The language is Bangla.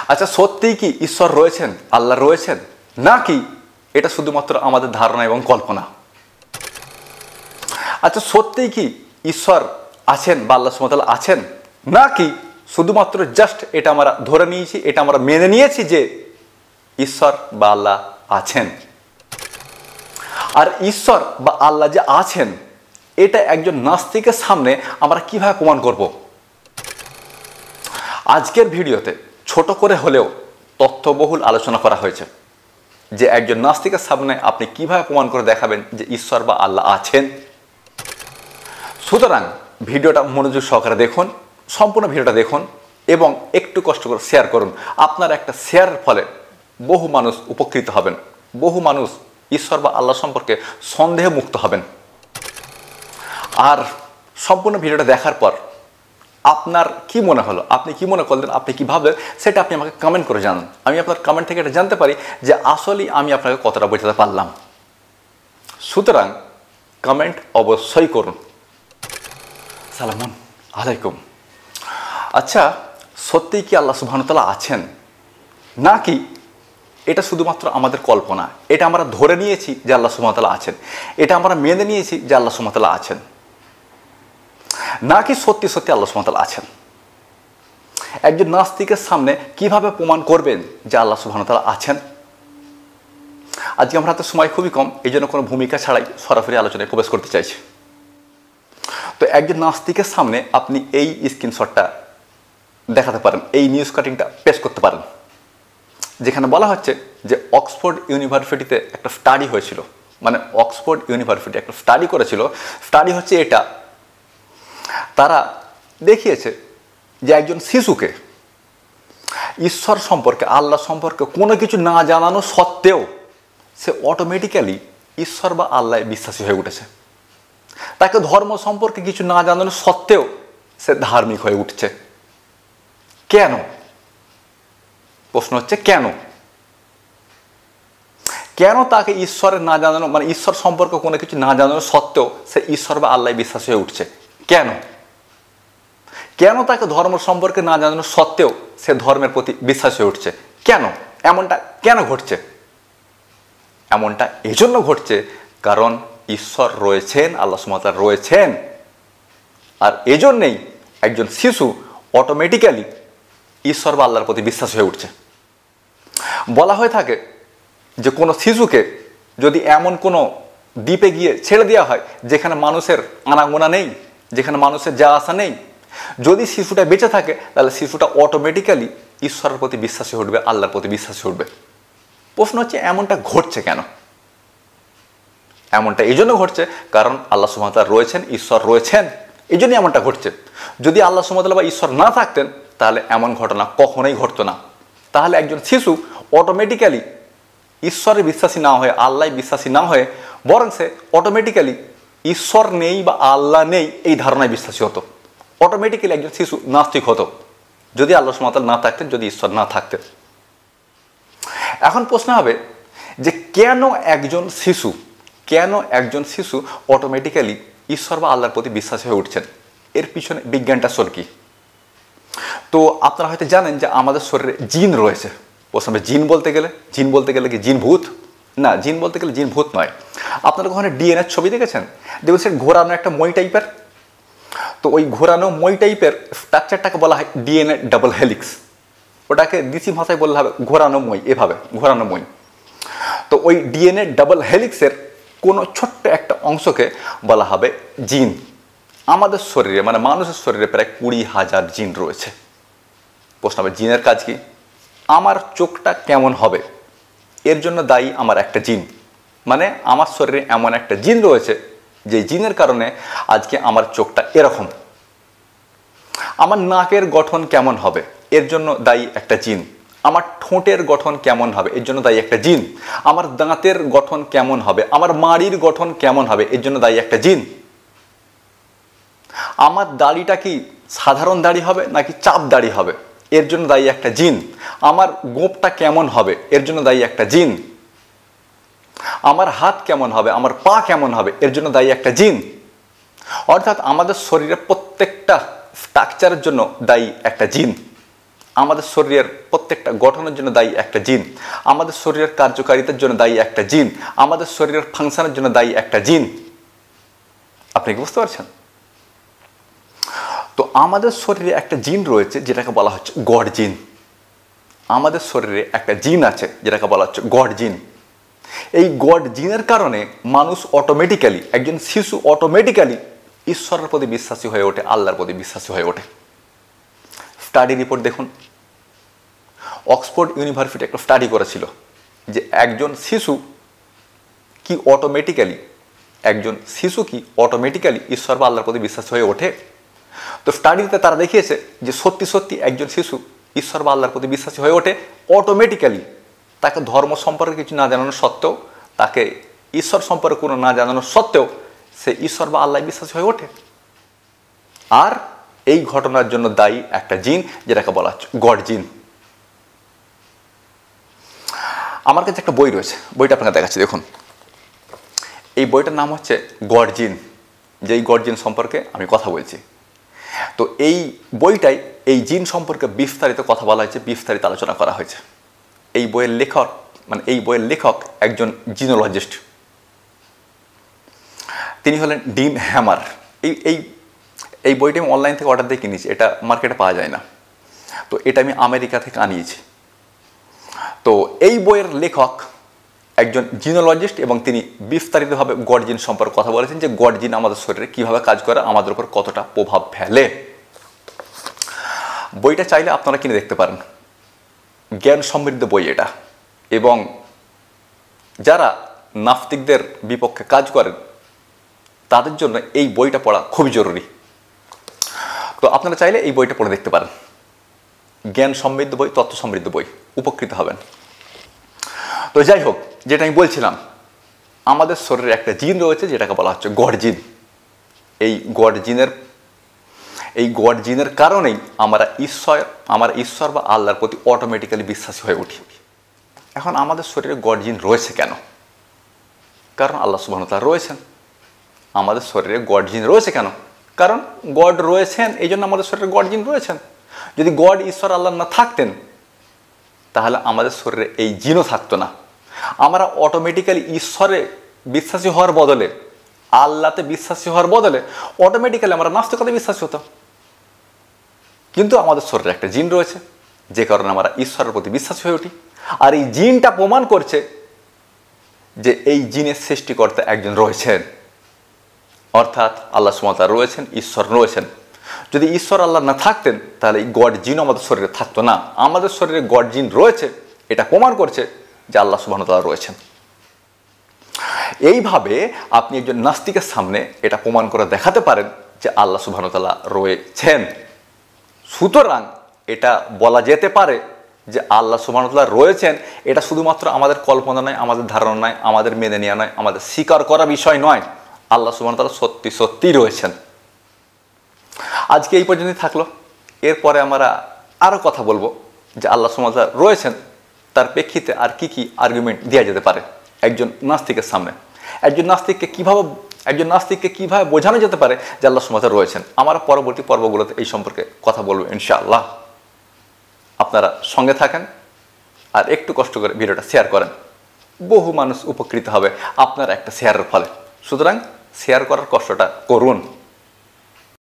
আচ্ছা, সত্যিই কি ঈশ্বর রয়েছেন, আল্লাহ রয়েছেন, নাকি এটা শুধুমাত্র আমাদের ধারণা এবং কল্পনা? আচ্ছা, সত্যিই কি ঈশ্বর আছেন বা আল্লাহ সুবহানাহু ওয়া তাআলা আছেন, নাকি শুধুমাত্র জাস্ট এটা আমরা ধরে নিয়েছি, এটা আমরা মেনে নিয়েছি যে ঈশ্বর বা আল্লাহ আছেন? আর ঈশ্বর বা আল্লাহ যে আছেন, এটা একজন নাস্তিকের সামনে আমরা কিভাবে প্রমাণ করব? আজকের ভিডিওতে ছোট করে হলেও তথ্যবহুল আলোচনা করা হয়েছে যে একজন নাস্তিকের সামনে আপনি কিভাবে প্রমাণ করে দেখাবেন যে ঈশ্বর বা আল্লাহ আছেন। সুতরাং ভিডিওটা মনোযোগ সহকারে দেখুন, সম্পূর্ণ ভিডিওটা দেখুন এবং একটু কষ্ট করে শেয়ার করুন। আপনার একটা শেয়ারের ফলে বহু মানুষ উপকৃত হবেন, বহু মানুষ ঈশ্বর বা আল্লাহ সম্পর্কে সন্দেহ মুক্ত হবেন। আর সম্পূর্ণ ভিডিওটা দেখার পর আপনার কি মনে হলো, আপনি কি মনে করলেন, আপনি কি ভাবলেন, সেটা আপনি আমাকে কমেন্ট করে জানান। আমি আপনার কমেন্ট থেকে এটা জানতে পারি যে আসলেই আমি আপনাকে কতটা বোঝাতে পারলাম। সুতরাং কমেন্ট অবশ্যই করুন। সালামুন আলাইকুম। আচ্ছা, সত্যিই কি আল্লাহ সুবহানাহু ওয়া তাআলা আছেন, নাকি এটা শুধুমাত্র আমাদের কল্পনা? এটা আমরা ধরে নিয়েছি যে আল্লাহ সুবহানাহু ওয়া তাআলা আছেন, এটা আমরা মেনে নিয়েছি যে আল্লাহ সুবহানাহু ওয়া তাআলা আছেন, নাকি সত্যি সত্যি আল্লাহ সুবহানাহু ওয়া তাআলা আছেন? একজন নাস্তিকের সামনে কিভাবে প্রমাণ করবেন যে আল্লাহ সুবহানাহু ওয়া তাআলা আছেন? আজকে আমার হাতে সময় খুবই কম, এই জন্য কোনো ভূমিকা ছাড়াই সরাসরি আলোচনায় প্রবেশ করতে চাইছি। তো একজন নাস্তিকের সামনে আপনি এই স্ক্রিনশটটা দেখাতে পারেন, এই নিউজ কাটিংটা পেশ করতে পারেন, যেখানে বলা হচ্ছে যে অক্সফোর্ড ইউনিভার্সিটিতে একটা স্টাডি হয়েছিল, মানে অক্সফোর্ড ইউনিভার্সিটি একটা স্টাডি করেছিল। স্টাডি হচ্ছে এটা, তারা দেখিয়েছে যে একজন শিশুকে ঈশ্বর সম্পর্কে, আল্লাহ সম্পর্কে কোনো কিছু না জানানো সত্ত্বেও সে অটোমেটিক্যালি ঈশ্বর বা আল্লাহ বিশ্বাসী হয়ে উঠেছে। তাকে ধর্ম সম্পর্কে কিছু না জানানো সত্ত্বেও সে ধার্মিক হয়ে উঠছে। কেন? প্রশ্ন হচ্ছে কেন? কেন তাকে ঈশ্বরের না জানানো, মানে ঈশ্বর সম্পর্কে কোনো কিছু না জানানো সত্ত্বেও সে ঈশ্বর বা আল্লাহ বিশ্বাসী হয়ে উঠছে? কেন? কেন তাকে ধর্ম সম্পর্কে না জানানো সত্ত্বেও সে ধর্মের প্রতি বিশ্বাস হয়ে উঠছে? কেন? এমনটা কেন ঘটছে? এমনটা এজন্য ঘটছে কারণ ঈশ্বর রয়েছেন, আল্লাহ সুবহানাহু ওয়া তাআলা রয়েছেন। আর এজন্যই একজন শিশু অটোমেটিক্যালি ঈশ্বর বা আল্লাহর প্রতি বিশ্বাস হয়ে উঠছে। বলা হয়ে থাকে যে কোনো শিশুকে যদি এমন কোনো দ্বীপে গিয়ে ছেড়ে দেওয়া হয় যেখানে মানুষের আনাগোনা নেই, যেখানে মানুষের যাওয়া আসা নেই, যদি শিশুটা বেঁচে থাকে তাহলে শিশুটা অটোমেটিক্যালি ঈশ্বরের প্রতি বিশ্বাসী উঠবে, আল্লাহর প্রতি বিশ্বাসী উঠবে। প্রশ্ন হচ্ছে এমনটা ঘটছে কেন? এমনটা এই জন্য ঘটছে কারণ আল্লাহ সুবহানাহু ওয়া তাআলা রয়েছেন, ঈশ্বর রয়েছেন, এই জন্যই এমনটা ঘটছে। যদি আল্লাহ সুবহানাহু ওয়া তাআলা বা ঈশ্বর না থাকতেন তাহলে এমন ঘটনা কখনোই ঘটতো না। তাহলে একজন শিশু অটোমেটিক্যালি ঈশ্বরে বিশ্বাসী না হয়ে, আল্লাহ বিশ্বাসী না হয়ে, বরং সে অটোমেটিক্যালি ঈশ্বর নেই বা আল্লাহ নেই এই ধারণায় বিশ্বাসী হতো। অটোমেটিক্যালি একজন শিশু নাস্তিক হতো যদি আল্লাহ সুবহানাহু ওয়া তাআলা না থাকতেন, যদি ঈশ্বর না থাকতেন। এখন প্রশ্ন হবে যে কেন একজন শিশু অটোমেটিক্যালি ঈশ্বর বা আল্লাহর প্রতি বিশ্বাস হয়ে উঠছেন? এর পিছনে বিজ্ঞানটা আসলে কি? তো আপনারা হয়তো জানেন যে আমাদের শরীরে জিন রয়েছে। প্রথমে জিন বলতে গেলে কি জিন ভূত? না, জিন বলতে গেলে জিন ভূত নয়। আপনারা কখনো ডিএনএর ছবি দেখেছেন? দেখুন সে ঘোরানো একটা মই টাইপের। তো ওই ঘোরানো মই টাইপের স্ট্রাকচারটাকে বলা হয় ডিএনএ ডাবল হেলিক্স। ওটাকে দেশি ভাষায় বললে হবে ঘোরানো মই, এভাবে ঘোরানো মই। তো ওই ডিএনএ ডাবল হেলিক্সের কোনো ছোট্ট একটা অংশকে বলা হবে জিন। আমাদের শরীরে, মানে মানুষের শরীরে প্রায় 20,000 জিন রয়েছে। প্রশ্ন হবে জিনের কাজ কি? আমার চোখটা কেমন হবে এর জন্য দায়ী আমার একটা জিন, মানে আমার শরীরে এমন একটা জিন রয়েছে যে জিনের কারণে আজকে আমার চোখটা এরকম। আমার নাকের গঠন কেমন হবে এর জন্য দায়ী একটা জিন। আমার ঠোঁটের গঠন কেমন হবে এর জন্য দায়ী একটা জিন। আমার দাঁতের গঠন কেমন হবে, আমার মাড়ির গঠন কেমন হবে এর জন্য দায়ী একটা জিন। আমার দাড়িটা কি সাধারণ দাড়ি হবে নাকি চাপ দাড়ি হবে এর জন্য দায়ী একটা জিন। আমার গোঁপটা কেমন হবে এর জন্য দায়ী একটা জিন। আমার হাত কেমন হবে, আমার পা কেমন হবে এর জন্য দায়ী একটা জিন। অর্থাৎ আমাদের শরীরে প্রত্যেকটা স্ট্রাকচারের জন্য দায়ী একটা জিন। আমাদের শরীরের প্রত্যেকটা গঠনের জন্য দায়ী একটা জিন, আমাদের শরীরের কার্যকারিতার জন্য দায়ী একটা জিন, আমাদের শরীরের ফাংশনের জন্য দায়ী একটা জিন। আপনি কি বুঝতে পারছেন? তো আমাদের শরীরে একটা জিন রয়েছে যেটাকে বলা হচ্ছে গড জিন। আমাদের শরীরে একটা জিন আছে যেটাকে বলা হচ্ছে গড জিন। এই গড জিনের কারণে মানুষ অটোমেটিক্যালি, একজন শিশু অটোমেটিক্যালি ঈশ্বরের প্রতি বিশ্বাসী হয়ে ওঠে, আল্লাহর প্রতি বিশ্বাসী হয়ে ওঠে। স্টাডি রিপোর্ট দেখুন, অক্সফোর্ড ইউনিভার্সিটি একটা স্টাডি করেছিল যে একজন শিশু কি অটোমেটিক্যালি ঈশ্বর বা আল্লাহর প্রতি বিশ্বাসী হয়ে ওঠে। তো স্টাডিতে তারা দেখিয়েছে যে সত্যি সত্যি একজন শিশু ঈশ্বর বা আল্লাহর প্রতি বিশ্বাসী হয়ে ওঠে অটোমেটিক্যালি। তাকে ধর্ম সম্পর্কে কিছু না জানানো সত্ত্বেও, তাকে ঈশ্বর সম্পর্কে কোনো না জানানো সত্ত্বেও সে ঈশ্বর বা আল্লাহ বিশ্বাসী হয়ে ওঠে। আর এই ঘটনার জন্য দায়ী একটা জিন যেটাকে বলা হচ্ছে গড জিন। আমার কাছে একটা বই রয়েছে, বইটা আপনাকে দেখাচ্ছি দেখুন। এই বইটার নাম হচ্ছে গড জিন, যেই গড জিন সম্পর্কে আমি কথা বলছি। তো এই বইটাই এই জিন সম্পর্কে বিস্তারিত কথা বলা হয়েছে, বিস্তারিত আলোচনা করা হয়েছে। এই বইয়ের লেখক একজন জিনোলজিস্ট, তিনি হলেন ডিন হ্যামার। এই বইটা আমি অনলাইন থেকে অর্ডার দিয়ে কিনেছি, এটা মার্কেটে পাওয়া যায় না। তো এটা আমি আমেরিকা থেকে আনিয়েছি। তো এই বইয়ের লেখক একজন জিনোলজিস্ট এবং তিনি বিস্তারিতভাবে গড জিন সম্পর্কে কথা বলেছেন যে গড জিন আমাদের শরীরে কীভাবে কাজ করে, আমাদের উপর কতটা প্রভাব ফেলে। বইটা চাইলে আপনারা কিনে দেখতে পারেন, জ্ঞান সমৃদ্ধ বই এটা। এবং যারা নাস্তিকদের বিপক্ষে কাজ করেন তাদের জন্য এই বইটা পড়া খুবই জরুরি। তো আপনারা চাইলে এই বইটা পড়ে দেখতে পারেন, জ্ঞান সমৃদ্ধ বই, তথ্য সমৃদ্ধ বই, উপকৃত হবেন। তো যাই হোক, যেটা আমি বলছিলাম, আমাদের শরীরে একটা জিন রয়েছে যেটাকে বলা হচ্ছে গড জিন। এই গড জিনের কারণেই আমরা ঈশ্বর বা আল্লাহর প্রতি অটোমেটিক্যালি বিশ্বাসী হয়ে উঠি। এখন আমাদের শরীরে গড জিন রয়েছে কেন? কারণ আল্লাহ সুবহানাহু ওয়া তাআলা রয়েছেন। আমাদের শরীরে গড জিন রয়েছে কেন? কারণ গড রয়েছেন, এই জন্য আমাদের শরীরে গড জিন রয়েছেন। যদি গড ঈশ্বর আল্লাহ না থাকতেন তাহলে আমাদের শরীরে এই জিনও থাকতো না। আমরা অটোমেটিক্যালি ঈশ্বরে বিশ্বাসী হওয়ার বদলে, আল্লাহতে বিশ্বাসী হওয়ার বদলে অটোমেটিক্যালি আমরা নাস্তিকতাতে বিশ্বাসী হতাম। কিন্তু আমাদের শরীরে একটা জিন রয়েছে যে কারণে আমরা ঈশ্বরের প্রতি বিশ্বাসী হয়ে উঠি। আর এই জিনটা প্রমাণ করছে যে এই জিনের সৃষ্টিকর্তা একজন রয়েছেন, অর্থাৎ আল্লাহ সুবহানাহু ওয়া তাআলা রয়েছেন, ঈশ্বর রয়েছেন। যদি ঈশ্বর আল্লাহ না থাকতেন তাহলে এই গড জিনও আমাদের শরীরে থাকতো না। আমাদের শরীরে গড জিন রয়েছে, এটা প্রমাণ করছে যে আল্লাহ সুবহানাহু ওয়া তাআলা রয়েছেন। এইভাবে আপনি একজন নাস্তিকের সামনে এটা প্রমাণ করে দেখাতে পারেন যে আল্লাহ সুবহানাহু ওয়া তাআলা রয়েছেন। সুতরাং এটা বলা যেতে পারে যে আল্লাহ সুবহানাহু ওয়া তাআলা রয়েছেন, এটা শুধুমাত্র আমাদের কল্পনা নয়, আমাদের ধারণা নয়, আমাদের মেনে নেওয়া নয়, আমাদের স্বীকার করা বিষয় নয়। আল্লাহ সুবহানাহু ওয়া তাআলা সত্যি সত্যিই রয়েছেন। আজকে এই পর্যন্তই থাকলো। এরপরে আমরা আরও কথা বলবো যে আল্লাহ সুবহানাহু ওয়া তাআলা রয়েছেন, তার প্রেক্ষিতে আর কি কি আর্গুমেন্ট দেওয়া যেতে পারে একজন নাস্তিকের সামনে। একজন নাস্তিককে কিভাবে বোঝানো যেতে পারে যে আল্লাহ সুবহানাহু ওয়া তাআলা রয়েছেন। আমরা পরবর্তী পর্বগুলোতে এই সম্পর্কে কথা বলবো ইনশাআল্লাহ। আপনারা সঙ্গে থাকেন আর একটু কষ্ট করে ভিডিওটা শেয়ার করেন। বহু মানুষ উপকৃত হবে আপনার একটা শেয়ারের ফলে। সুতরাং শেয়ার করার কষ্টটা করুন।